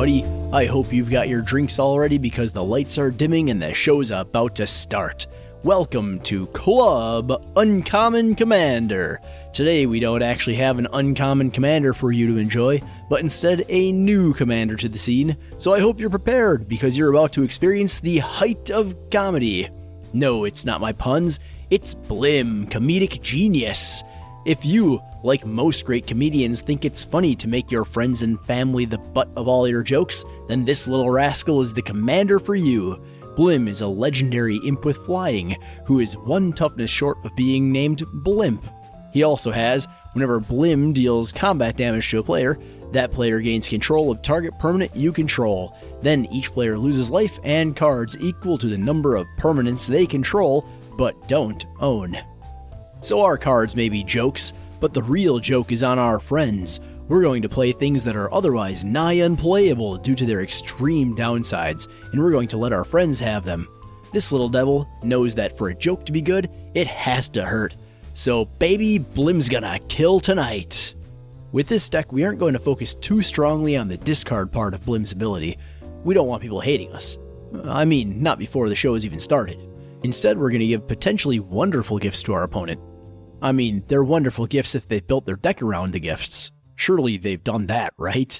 everybody. I hope you've got your drinks all ready because the lights are dimming and the show's about to start. Welcome to Club Uncommon Commander. Today we don't actually have an uncommon commander for you to enjoy, but instead a new commander to the scene, so I hope you're prepared because you're about to experience the height of comedy. No, it's not my puns, it's Blim, comedic genius. If you, like most great comedians, think it's funny to make your friends and family the butt of all your jokes, then this little rascal is the commander for you. Blim is a legendary imp with flying, who is one toughness short of being named Blimp. He also has, whenever Blim deals combat damage to a player, that player gains control of target permanent you control. Then each player loses life and cards equal to the number of permanents they control, but don't own. So our cards may be jokes, but the real joke is on our friends. We're going to play things that are otherwise nigh unplayable due to their extreme downsides, and we're going to let our friends have them. This little devil knows that for a joke to be good, it has to hurt. So baby, Blim's gonna kill tonight. With this deck, we aren't going to focus too strongly on the discard part of Blim's ability. We don't want people hating us. I mean, not before the show has even started. Instead, we're going to give potentially wonderful gifts to our opponent. I mean, they're wonderful gifts if they built their deck around the gifts. Surely they've done that, right?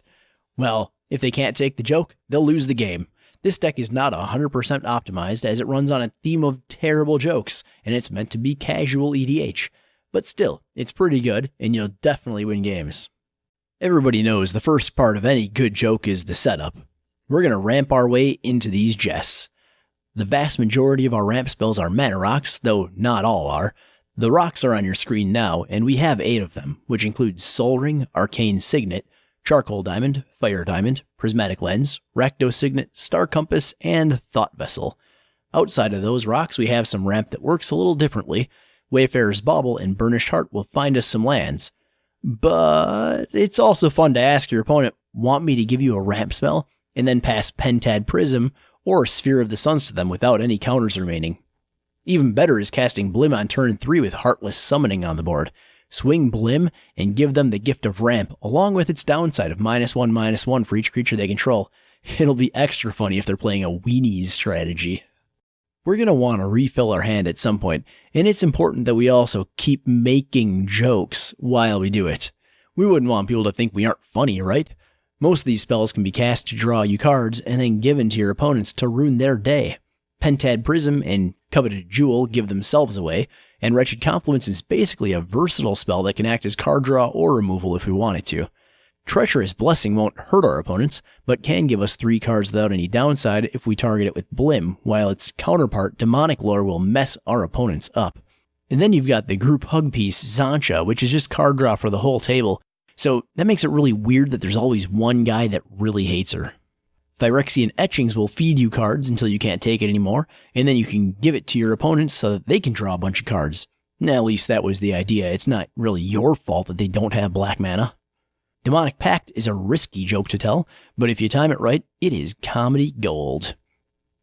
Well, if they can't take the joke, they'll lose the game. This deck is not 100% optimized as it runs on a theme of terrible jokes, and it's meant to be casual EDH. But still, it's pretty good, and you'll definitely win games. Everybody knows the first part of any good joke is the setup. We're going to ramp our way into these jests. The vast majority of our ramp spells are mana rocks, though not all are. The rocks are on your screen now, and we have 8 of them, which include Sol Ring, Arcane Signet, Charcoal Diamond, Fire Diamond, Prismatic Lens, Rakdos Signet, Star Compass, and Thought Vessel. Outside of those rocks, we have some ramp that works a little differently. Wayfarer's Bauble and Burnished Heart will find us some lands. But it's also fun to ask your opponent, want me to give you a ramp spell, and then pass Pentad Prism or Sphere of the Suns to them without any counters remaining. Even better is casting Blim on turn 3 with Heartless Summoning on the board. Swing Blim and give them the gift of ramp, along with its downside of -1/-1 for each creature they control. It'll be extra funny if they're playing a weenies strategy. We're going to want to refill our hand at some point, and it's important that we also keep making jokes while we do it. We wouldn't want people to think we aren't funny, right? Most of these spells can be cast to draw you cards and then given to your opponents to ruin their day. Pentad Prism and Coveted Jewel give themselves away, and Wretched Confluence is basically a versatile spell that can act as card draw or removal if we want it to. Treacherous Blessing won't hurt our opponents, but can give us 3 cards without any downside if we target it with Blim, while its counterpart, Demonic Lore, will mess our opponents up. And then you've got the group hug piece, Zancha, which is just card draw for the whole table, so that makes it really weird that there's always one guy that really hates her. Phyrexian Etchings will feed you cards until you can't take it anymore, and then you can give it to your opponents so that they can draw a bunch of cards. At least that was the idea. It's not really your fault that they don't have black mana. Demonic Pact is a risky joke to tell, but if you time it right, it is comedy gold.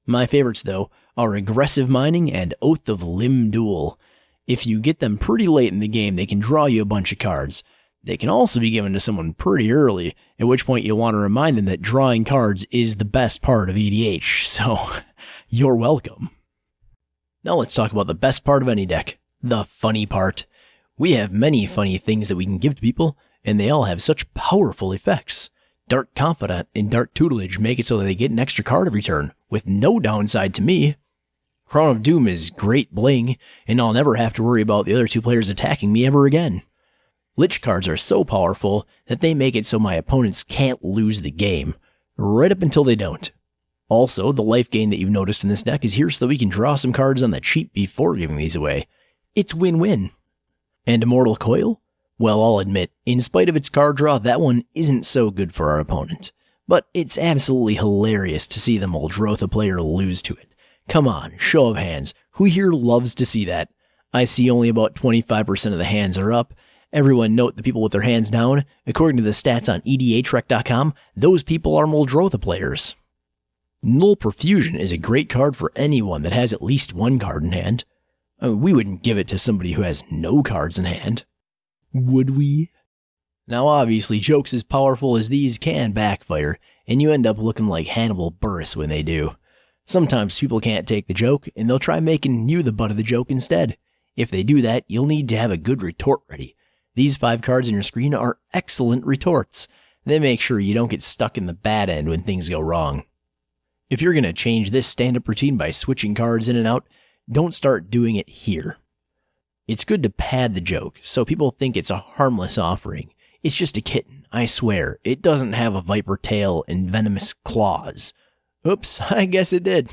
My favorites, though, are Aggressive Mining and Oath of Limb Duel. If you get them pretty late in the game, they can draw you a bunch of cards. They can also be given to someone pretty early, at which point you'll want to remind them that drawing cards is the best part of EDH, so you're welcome. Now let's talk about the best part of any deck, the funny part. We have many funny things that we can give to people, and they all have such powerful effects. Dark Confidant and Dark Tutelage make it so that they get an extra card every turn, with no downside to me. Crown of Doom is great bling, and I'll never have to worry about the other 2 players attacking me ever again. Lich cards are so powerful that they make it so my opponents can't lose the game, right up until they don't. Also, the life gain that you've noticed in this deck is here so that we can draw some cards on the cheap before giving these away. It's win-win. And Immortal Coil? Well, I'll admit, in spite of its card draw, that one isn't so good for our opponent. But it's absolutely hilarious to see the Muldrotha player lose to it. Come on, show of hands, who here loves to see that? I see only about 25% of the hands are up. Everyone note the people with their hands down. According to the stats on EDHREC.com, those people are Muldrotha players. Null Perfusion is a great card for anyone that has at least 1 card in hand. We wouldn't give it to somebody who has no cards in hand. Would we? Now obviously jokes as powerful as these can backfire, and you end up looking like Hannibal Buress when they do. Sometimes people can't take the joke, and they'll try making you the butt of the joke instead. If they do that, you'll need to have a good retort ready. These 5 cards on your screen are excellent retorts. They make sure you don't get stuck in the bad end when things go wrong. If you're going to change this stand-up routine by switching cards in and out, don't start doing it here. It's good to pad the joke, so people think it's a harmless offering. It's just a kitten, I swear. It doesn't have a viper tail and venomous claws. Oops, I guess it did.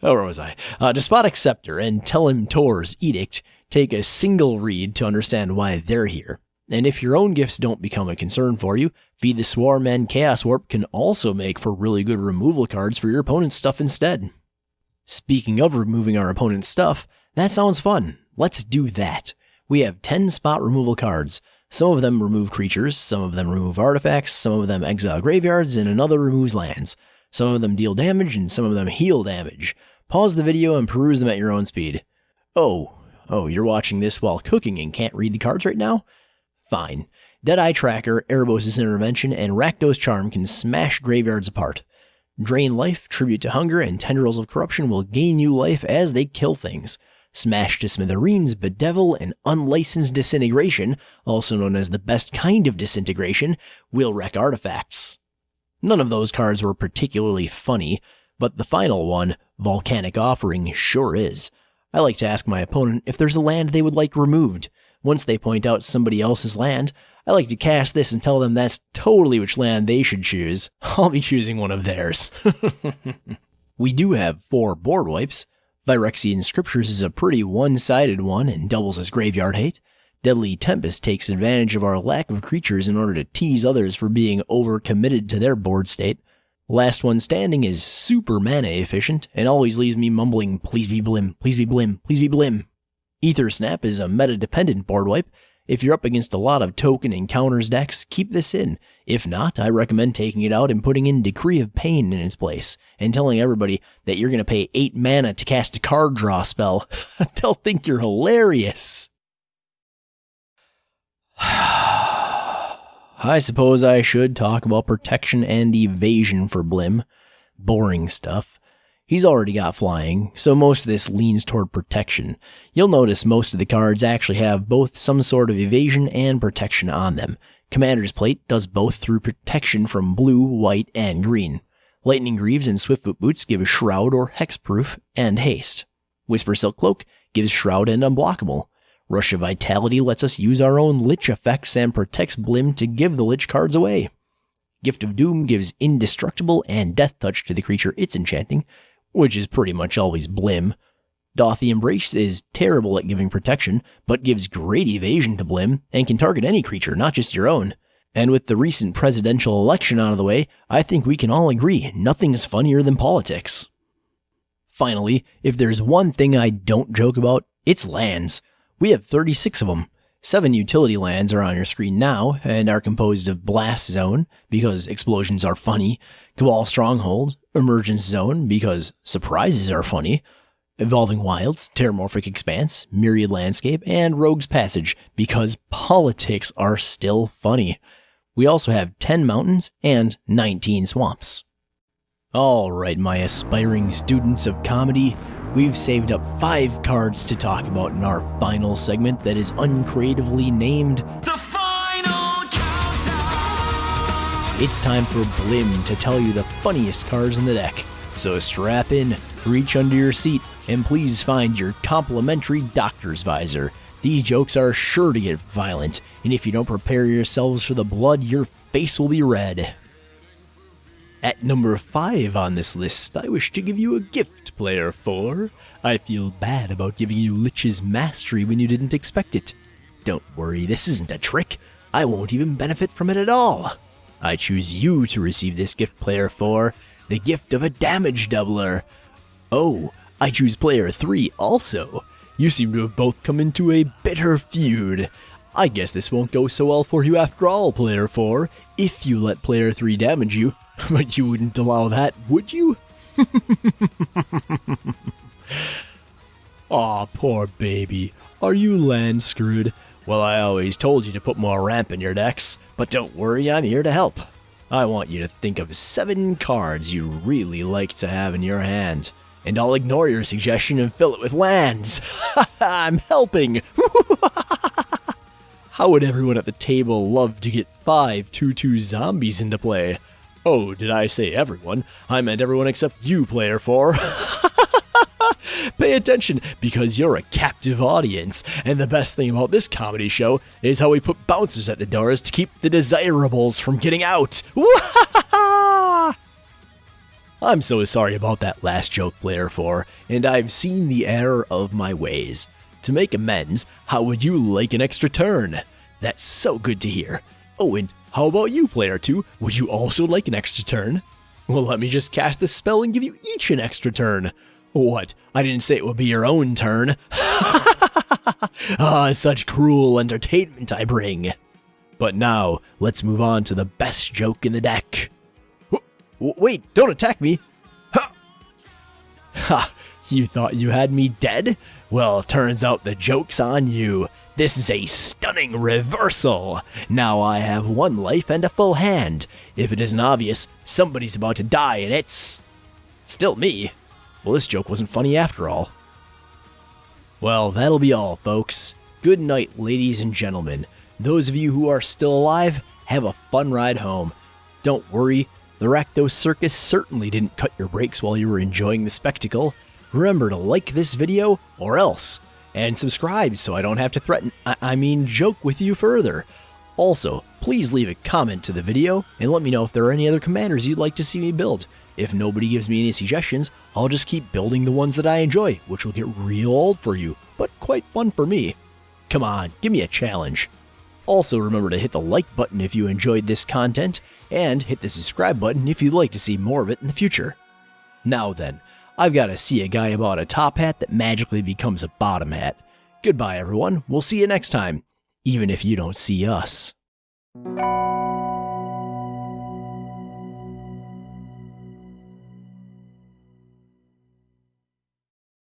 Where was I? Despotic Scepter and Telem Tor's Edict take a single read to understand why they're here. And if your own gifts don't become a concern for you, Feed the Swarm and Chaos Warp can also make for really good removal cards for your opponent's stuff instead. Speaking of removing our opponent's stuff, that sounds fun. Let's do that. We have 10 spot removal cards. Some of them remove creatures, some of them remove artifacts, some of them exile graveyards, and another removes lands. Some of them deal damage, and some of them heal damage. Pause the video and peruse them at your own speed. Oh, you're watching this while cooking and can't read the cards right now? Fine. Deadeye Tracker, Erebos' Intervention, and Rakdos Charm can smash graveyards apart. Drain Life, Tribute to Hunger, and Tendrils of Corruption will gain you life as they kill things. Smash to Smithereens, Bedevil, and Unlicensed Disintegration, also known as the best kind of disintegration, will wreck artifacts. None of those cards were particularly funny, but the final one, Volcanic Offering, sure is. I like to ask my opponent if there's a land they would like removed. Once they point out somebody else's land, I like to cast this and tell them that's totally which land they should choose. I'll be choosing one of theirs. We do have 4 board wipes. Phyrexian Scriptures is a pretty one-sided one and doubles as graveyard hate. Deadly Tempest takes advantage of our lack of creatures in order to tease others for being overcommitted to their board state. Last One Standing is super mana efficient and always leaves me mumbling, please be Blim, please be Blim, please be Blim. Ether Snap is a meta-dependent board wipe. If you're up against a lot of token and counters decks, keep this in. If not, I recommend taking it out and putting in Decree of Pain in its place, and telling everybody that you're going to pay 8 mana to cast a card draw spell. They'll think you're hilarious. I suppose I should talk about protection and evasion for Blim. Boring stuff. He's already got flying, so most of this leans toward protection. You'll notice most of the cards actually have both some sort of evasion and protection on them. Commander's Plate does both through protection from blue, white, and green. Lightning Greaves and Swiftfoot Boots give Shroud or Hexproof and haste. Whisper Silk Cloak gives Shroud and Unblockable. Rush of Vitality lets us use our own Lich effects and protects Blim to give the Lich cards away. Gift of Doom gives Indestructible and Death Touch to the creature it's enchanting, which is pretty much always Blim. Dauthi Embrace is terrible at giving protection, but gives great evasion to Blim, and can target any creature, not just your own. And with the recent presidential election out of the way, I think we can all agree nothing's funnier than politics. Finally, if there's one thing I don't joke about, it's lands. We have 36 of them. 7 utility lands are on your screen now, and are composed of Blast Zone, because explosions are funny, Cabal Stronghold, Emergence Zone, because surprises are funny, Evolving Wilds, Terramorphic Expanse, Myriad Landscape, and Rogue's Passage, because politics are still funny. We also have 10 mountains and 19 swamps. Alright, my aspiring students of comedy, we've saved up 5 cards to talk about in our final segment that is uncreatively named The Final Countdown! It's time for Blim to tell you the funniest cards in the deck. So strap in, reach under your seat, and please find your complimentary doctor's visor. These jokes are sure to get violent, and if you don't prepare yourselves for the blood, your face will be red. At number 5 on this list, I wish to give you a gift, Player 4. I feel bad about giving you Lich's Mastery when you didn't expect it. Don't worry, this isn't a trick. I won't even benefit from it at all. I choose you to receive this gift, Player 4, the gift of a damage doubler. Oh, I choose Player 3 also. You seem to have both come into a bitter feud. I guess this won't go so well for you after all, Player 4, if you let Player 3 damage you. But you wouldn't allow that, would you? Aw, poor baby. Are you land screwed? Well, I always told you to put more ramp in your decks, but don't worry, I'm here to help. I want you to think of 7 cards you really like to have in your hand, and I'll ignore your suggestion and fill it with lands. I'm helping. How would everyone at the table love to get 5 2/2 zombies into play? Oh, did I say everyone? I meant everyone except you, player 4. Pay attention, because you're a captive audience, and the best thing about this comedy show is how we put bouncers at the doors to keep the desirables from getting out. I'm so sorry about that last joke, player 4, and I've seen the error of my ways. To make amends, how would you like an extra turn? That's so good to hear. Oh, and how about you, player 2? Would you also like an extra turn? Well, let me just cast this spell and give you each an extra turn. What? I didn't say it would be your own turn. Ah, such cruel entertainment I bring. But now, let's move on to the best joke in the deck. Wait, don't attack me. Ha! You thought you had me dead? Well, turns out the joke's on you. This is a stunning reversal. Now I have 1 life and a full hand. If it isn't obvious, somebody's about to die and it's still me. Well, this joke wasn't funny after all. Well, that'll be all, folks. Good night, ladies and gentlemen. Those of you who are still alive, have a fun ride home. Don't worry, the Rakdos Circus certainly didn't cut your brakes while you were enjoying the spectacle. Remember to like this video, or else, and subscribe so I don't have to threaten, joke with you further. Also, please leave a comment to the video, and let me know if there are any other commanders you'd like to see me build. If nobody gives me any suggestions, I'll just keep building the ones that I enjoy, which will get real old for you, but quite fun for me. Come on, give me a challenge. Also remember to hit the like button if you enjoyed this content, and hit the subscribe button if you'd like to see more of it in the future. Now then, I've got to see a guy about a top hat that magically becomes a bottom hat. Goodbye everyone, we'll see you next time, even if you don't see us.